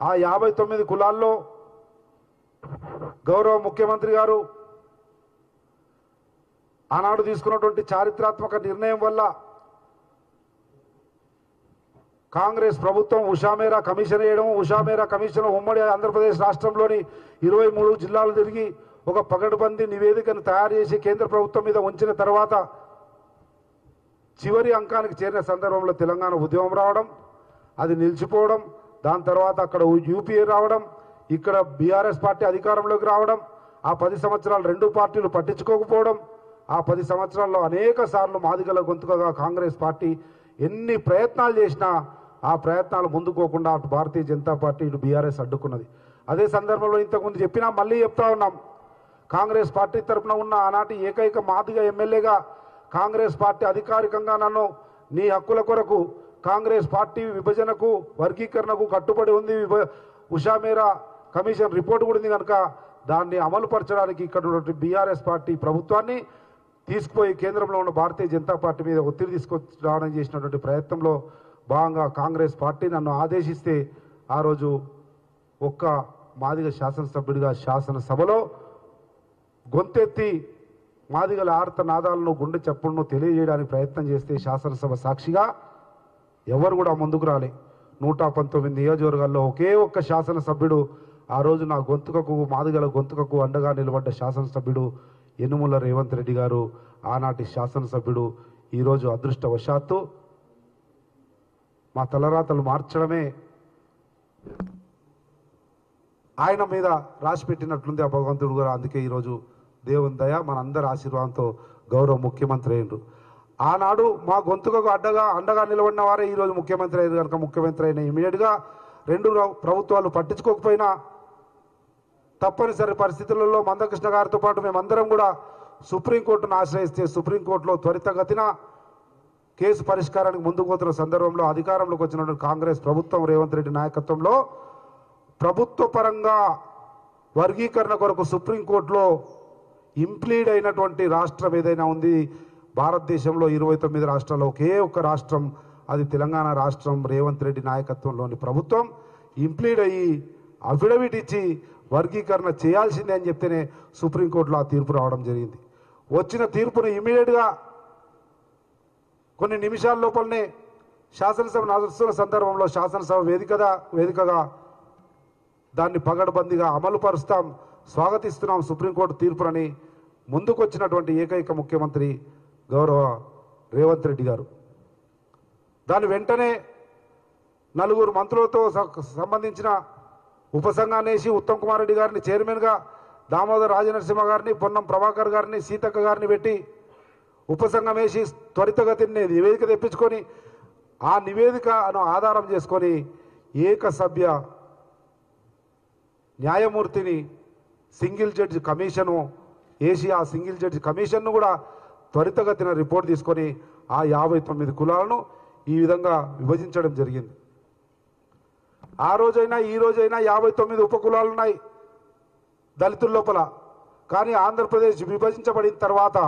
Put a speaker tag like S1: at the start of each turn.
S1: ఆ 59 కులాల్లో గౌరవ ముఖ్యమంత్రి గారు ఆనాడు తీసుకున్నటువంటి చారిత్రాత్మక నిర్ణయం వల్ల కాంగ్రెస్ ప్రభుత్వం ఉషామేరా కమిషన్ వేయడం, ఉషామేరా కమిషన్ ఉమ్మడి ఆంధ్రప్రదేశ్ రాష్ట్రంలోని 23 జిల్లాలు తిరిగి ఒక పగడ్బందీ నివేదికను తయారు చేసి కేంద్ర ప్రభుత్వం మీద ఉంచిన తర్వాత చివరి అంకానికి చేరిన సందర్భంలో తెలంగాణ ఉద్యమం రావడం, అది నిలిచిపోవడం, దాని తర్వాత అక్కడ యూపీఏ రావడం, ఇక్కడ బీఆర్ఎస్ పార్టీ అధికారంలోకి రావడం, ఆ 10 సంవత్సరాలు రెండు పార్టీలు పట్టించుకోకపోవడం, ఆ 10 సంవత్సరాల్లో అనేక సార్లు మాదిగల గొంతుకగా కాంగ్రెస్ పార్టీ ఎన్ని ప్రయత్నాలు చేసినా ఆ ప్రయత్నాలు ముందుకోకుండా అటు భారతీయ జనతా పార్టీ ఇటు బీఆర్ఎస్ అడ్డుకున్నది. అదే సందర్భంలో ఇంతకుముందు చెప్పినా మళ్ళీ చెప్తా ఉన్నాం, కాంగ్రెస్ పార్టీ తరఫున ఉన్న ఆనాటి ఏకైక మాదిగ ఎమ్మెల్యేగా కాంగ్రెస్ పార్టీ అధికారికంగా నన్ను నీ హక్కుల కొరకు కాంగ్రెస్ పార్టీ విభజనకు వర్గీకరణకు కట్టుబడి ఉంది, ఉషామేరా కమిషన్ రిపోర్ట్ కూడా ఉంది కనుక దాన్ని అమలుపరచడానికి ఇక్కడ ఉన్నటువంటి బీఆర్ఎస్ పార్టీ ప్రభుత్వాన్ని తీసుకుపోయి కేంద్రంలో ఉన్న భారతీయ జనతా పార్టీ మీద ఒత్తిడి తీసుకొచ్చడానికి చేసినటువంటి ప్రయత్నంలో భాగంగా కాంగ్రెస్ పార్టీ నన్ను ఆదేశిస్తే ఆ రోజు ఒక్క మాదిగ శాసనసభ్యుడిగా శాసనసభలో గొంతెత్తి మాదిగల ఆర్త నాదాలను గుండె చప్పుడును తెలియజేయడానికి ప్రయత్నం చేస్తే శాసనసభ సాక్షిగా ఎవరు కూడా ముందుకు రాలే. 119 నియోజకవర్గాల్లో ఒకే ఒక్క శాసనసభ్యుడు ఆ రోజు నా గొంతుకకు మాదిగల గొంతుకకు అండగా నిలబడ్డ శాసనసభ్యుడు యనుమల రేవంత్ రెడ్డి గారు. ఆనాటి శాసనసభ్యుడు ఈరోజు అదృష్టవశాత్తు మా తలరాతలు మార్చడమే ఆయన మీద రాసి పెట్టినట్లుంది ఆ భగవంతుడు కూడా. అందుకే ఈరోజు దేవుని దయ మనందరి ఆశీర్వాదంతో గౌరవ ముఖ్యమంత్రి అయినరు. ఆనాడు మా గొంతుకకు అండగా నిలబడిన వారే ఈరోజు ముఖ్యమంత్రి అయ్యారు కనుక ముఖ్యమంత్రి అయిన ఇమీడియట్గా రెండు ప్రభుత్వాలు పట్టించుకోకపోయినా తప్పనిసరి పరిస్థితులలో మందకృష్ణ గారితో పాటు మేమందరం కూడా సుప్రీంకోర్టును ఆశ్రయిస్తే సుప్రీంకోర్టులో త్వరితగతిన కేసు పరిష్కారానికి ముందుకు పోతున్న సందర్భంలో అధికారంలోకి వచ్చినటువంటి కాంగ్రెస్ ప్రభుత్వం రేవంత్ రెడ్డి నాయకత్వంలో ప్రభుత్వ పరంగా వర్గీకరణ కొరకు సుప్రీంకోర్టులో ఇంప్లీడ్ అయినటువంటి రాష్ట్రం ఏదైనా ఉంది భారతదేశంలో 29 రాష్ట్రాల్లో ఒకే ఒక్క రాష్ట్రం, అది తెలంగాణ రాష్ట్రం. రేవంత్ రెడ్డి నాయకత్వంలోని ప్రభుత్వం ఇంప్లీడ్ అయ్యి అఫిడవిట్ ఇచ్చి వర్గీకరణ చేయాల్సిందే అని చెప్తేనే సుప్రీంకోర్టులో ఆ తీర్పు రావడం జరిగింది. వచ్చిన తీర్పును ఇమీడియట్గా కొన్ని నిమిషాల లోపలనే శాసనసభ నడుస్తున్న సందర్భంలో శాసనసభ వేదికగా దాన్ని పగడ్బందీగా అమలు పరుస్తాం, స్వాగతిస్తున్నాం సుప్రీంకోర్టు తీర్పునని ముందుకొచ్చినటువంటి ఏకైక ముఖ్యమంత్రి గౌరవ రేవంత్ రెడ్డి గారు. దాని వెంటనే 4 మంత్రులతో సంబంధించిన ఉపసంఘాన్ని వేసి ఉత్తమ్ కుమార్ రెడ్డి గారిని చైర్మన్గా, దామోదర్ రాజనరసింహ గారిని, పొన్నం ప్రభాకర్ గారిని, సీతక్క గారిని పెట్టి ఉపసంఘం వేసి త్వరితగతిని నివేదిక తెప్పించుకొని ఆ నివేదికను ఆధారం చేసుకొని ఏకసభ్య న్యాయమూర్తిని సింగిల్ జడ్జి కమిషను వేసి ఆ సింగిల్ జడ్జి కమిషన్ను కూడా త్వరితగతిన రిపోర్ట్ తీసుకొని ఆ 59 కులాలను ఈ విధంగా విభజించడం జరిగింది. ఆ రోజైనా ఈ రోజైనా 59 ఉపకులాలు ఉన్నాయి దళితుల లోపల. కానీ ఆంధ్రప్రదేశ్ విభజించబడిన తర్వాత